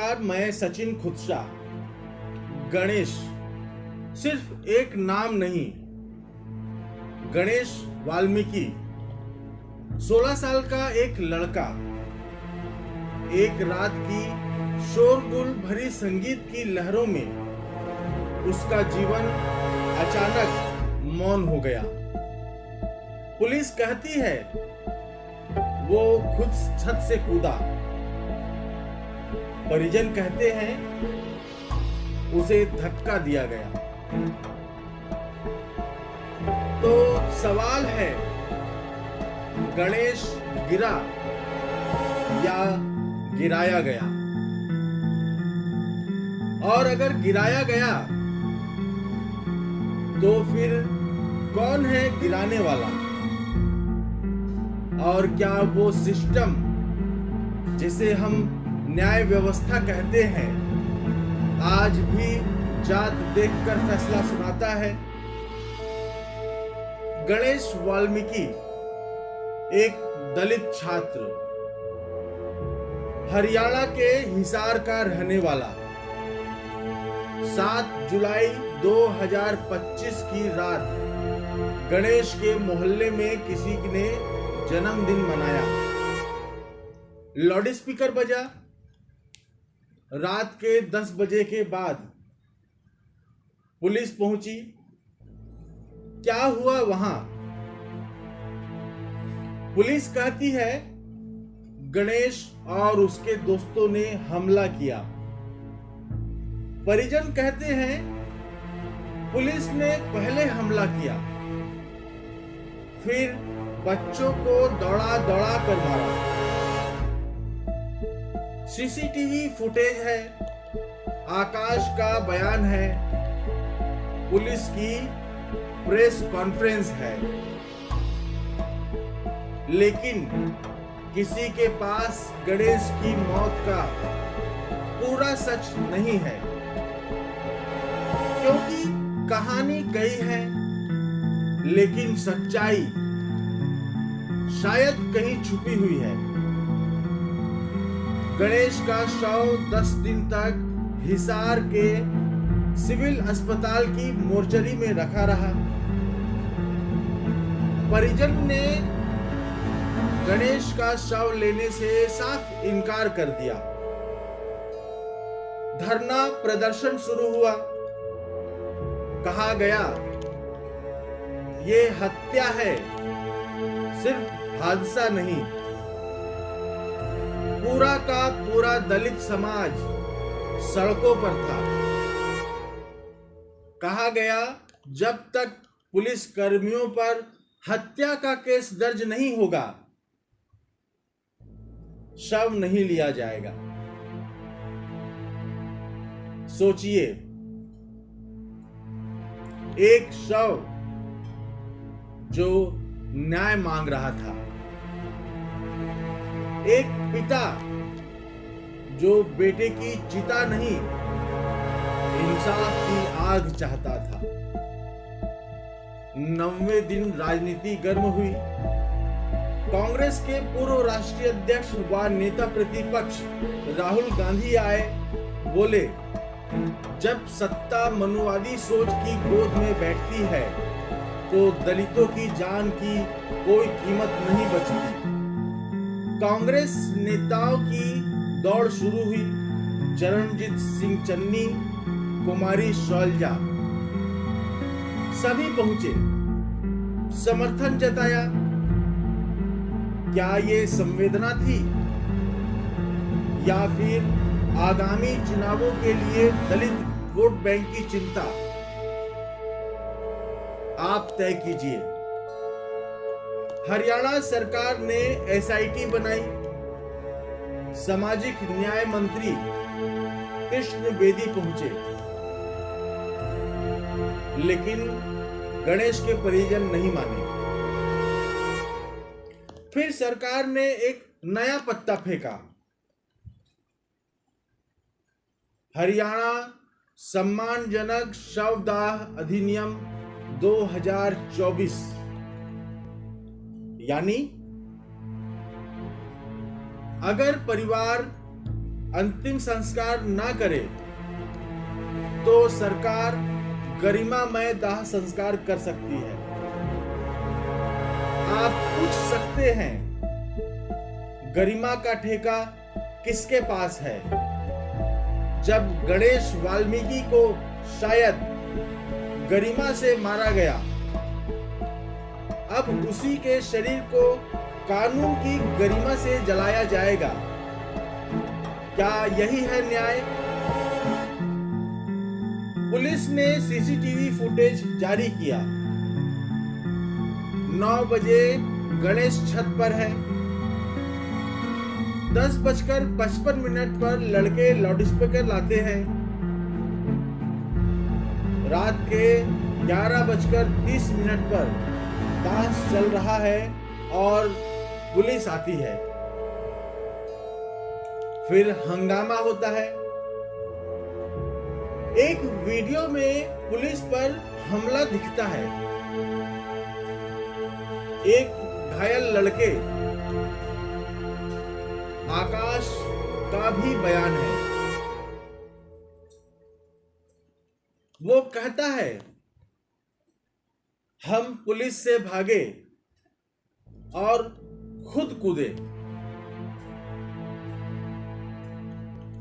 नमस्कार, मैं सचिन खुदशा। गणेश सिर्फ एक नाम नहीं, गणेश वाल्मीकि 16 साल का एक लड़का एक रात की शोरगुल भरी संगीत की लहरों में उसका जीवन अचानक मौन हो गया। पुलिस कहती है वो खुद छत से कूदा, परिजन कहते हैं उसे धक्का दिया गया। तो सवाल है, गणेश गिरा या गिराया गया? और अगर गिराया गया तो फिर कौन है गिराने वाला? और क्या वो सिस्टम जिसे हम न्याय व्यवस्था कहते हैं आज भी जात देखकर फैसला सुनाता है? गणेश वाल्मीकि एक दलित छात्र, हरियाणा के हिसार का रहने वाला, 7 जुलाई 2025 की रात गणेश के मोहल्ले में किसी ने जन्मदिन मनाया। लाउड स्पीकर बजा। रात के 10 बजे के बाद पुलिस पहुंची। क्या हुआ वहां? पुलिस कहती है गणेश और उसके दोस्तों ने हमला किया। परिजन कहते हैं पुलिस ने पहले हमला किया, फिर बच्चों को दौड़ा दौड़ा कर मारा। सीसीटीवी फुटेज है, आकाश का बयान है, पुलिस की प्रेस कॉन्फ्रेंस है, लेकिन किसी के पास गणेश की मौत का पूरा सच नहीं है, क्योंकि कहानी कई है लेकिन सच्चाई शायद कहीं छुपी हुई है। गणेश का शव 10 दिन तक हिसार के सिविल अस्पताल की मोर्चरी में रखा रहा। परिजन ने गणेश का शव लेने से साफ इनकार कर दिया। धरना प्रदर्शन शुरू हुआ। कहा गया ये हत्या है, सिर्फ हादसा नहीं। पूरा का पूरा दलित समाज सड़कों पर था। कहा गया जब तक पुलिस कर्मियों पर हत्या का केस दर्ज नहीं होगा, शव नहीं लिया जाएगा। सोचिए, एक शव जो न्याय मांग रहा था, एक पिता जो बेटे की चिता नहीं इंसाफ की आग चाहता था। 90वें दिन राजनीति गर्म हुई। कांग्रेस के पूर्व राष्ट्रीय अध्यक्ष व नेता प्रतिपक्ष राहुल गांधी आए, बोले जब सत्ता मनुवादी सोच की गोद में बैठती है तो दलितों की जान की कोई कीमत नहीं बचती। कांग्रेस नेताओं की दौड़ शुरू हुई। चरणजीत सिंह चन्नी, कुमारी शैलजा, सभी पहुंचे, समर्थन जताया। क्या ये संवेदना थी या फिर आगामी चुनावों के लिए दलित वोट बैंक की चिंता? आप तय कीजिए। हरियाणा सरकार ने एसआईटी बनाई। सामाजिक न्याय मंत्री कृष्ण बेदी पहुंचे, लेकिन गणेश के परिजन नहीं माने। फिर सरकार ने एक नया पत्ता फेंका, हरियाणा सम्मानजनक शवदाह अधिनियम 2024, यानी अगर परिवार अंतिम संस्कार ना करे तो सरकार गरिमामय दाह संस्कार कर सकती है। आप पूछ सकते हैं, गरिमा का ठेका किसके पास है? जब गणेश वाल्मीकि को शायद गरिमा से मारा गया, अब उसी के शरीर को कानून की गरिमा से जलाया जाएगा। क्या यही है न्याय? पुलिस ने सीसीटीवी फुटेज जारी किया। 9 बजे गणेश छत पर है। 10:55 पर लड़के लाउडस्पीकर लाते हैं। रात के 11:30 पर डांस चल रहा है और पुलिस आती है। फिर हंगामा होता है। एक वीडियो में पुलिस पर हमला दिखता है। एक घायल लड़के आकाश का भी बयान है। वो कहता है, हम पुलिस से भागे और खुद कूदे।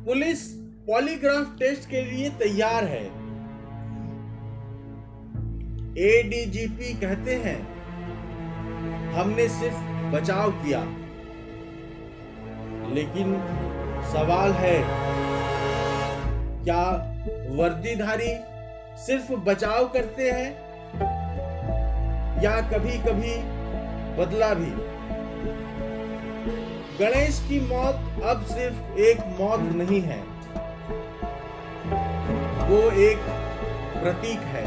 पुलिस पॉलीग्राफ टेस्ट के लिए तैयार है। एडीजीपी कहते हैं, हमने सिर्फ बचाव किया। लेकिन सवाल है, क्या वर्दीधारी सिर्फ बचाव करते हैं या कभी कभी बदला भी? गणेश की मौत अब सिर्फ एक मौत नहीं है, वो एक प्रतीक है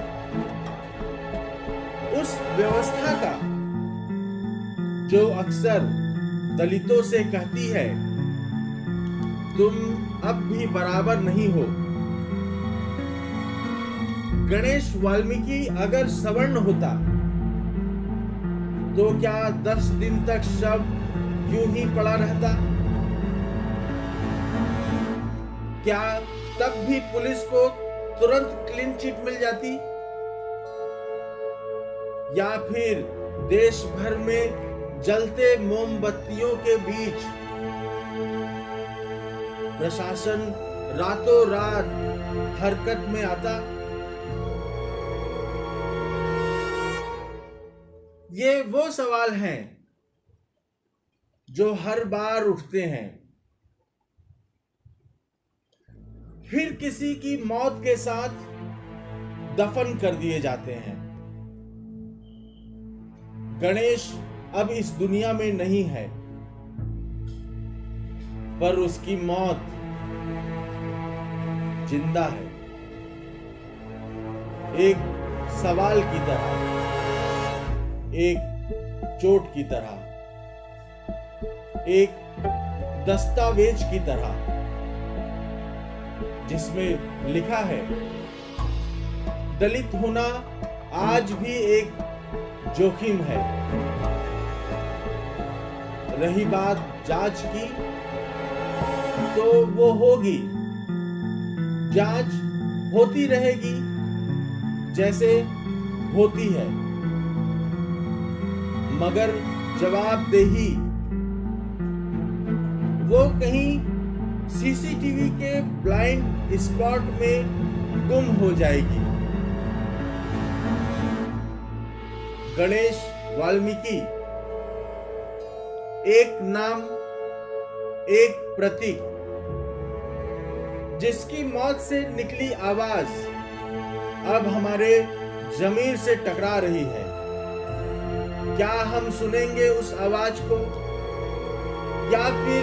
उस व्यवस्था का जो अक्सर दलितों से कहती है, तुम अब भी बराबर नहीं हो। गणेश वाल्मीकि अगर सवर्ण होता तो क्या 10 दिन तक शव यूं ही पड़ा रहता? क्या तब भी पुलिस को तुरंत क्लीन चिट मिल जाती? या फिर देश भर में जलते मोमबत्तियों के बीच प्रशासन रातों रात हरकत में आता? ये वो सवाल हैं जो हर बार उठते हैं। फिर किसी की मौत के साथ दफन कर दिए जाते हैं। गणेश अब इस दुनिया में नहीं है, पर उसकी मौत जिंदा है, एक सवाल की तरह, एक चोट की तरह, एक दस्तावेज की तरह, जिसमें लिखा है, दलित होना आज भी एक जोखिम है। रही बात जांच की, तो वो होगी, जांच होती रहेगी जैसे होती है, मगर जवाबदेही वो कहीं सीसीटीवी के ब्लाइंड स्पॉट में गुम हो जाएगी। गणेश वाल्मीकि एक नाम, एक प्रतीक, जिसकी मौत से निकली आवाज अब हमारे जमीर से टकरा रही है। क्या हम सुनेंगे उस आवाज को या फिर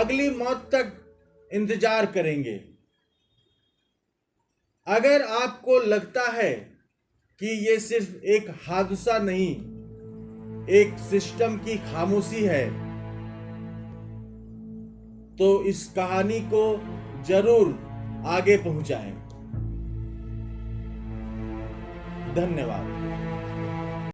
अगली मौत तक इंतजार करेंगे? अगर आपको लगता है कि ये सिर्फ एक हादसा नहीं, एक सिस्टम की खामोशी है, तो इस कहानी को जरूर आगे पहुंचाएं। धन्यवाद।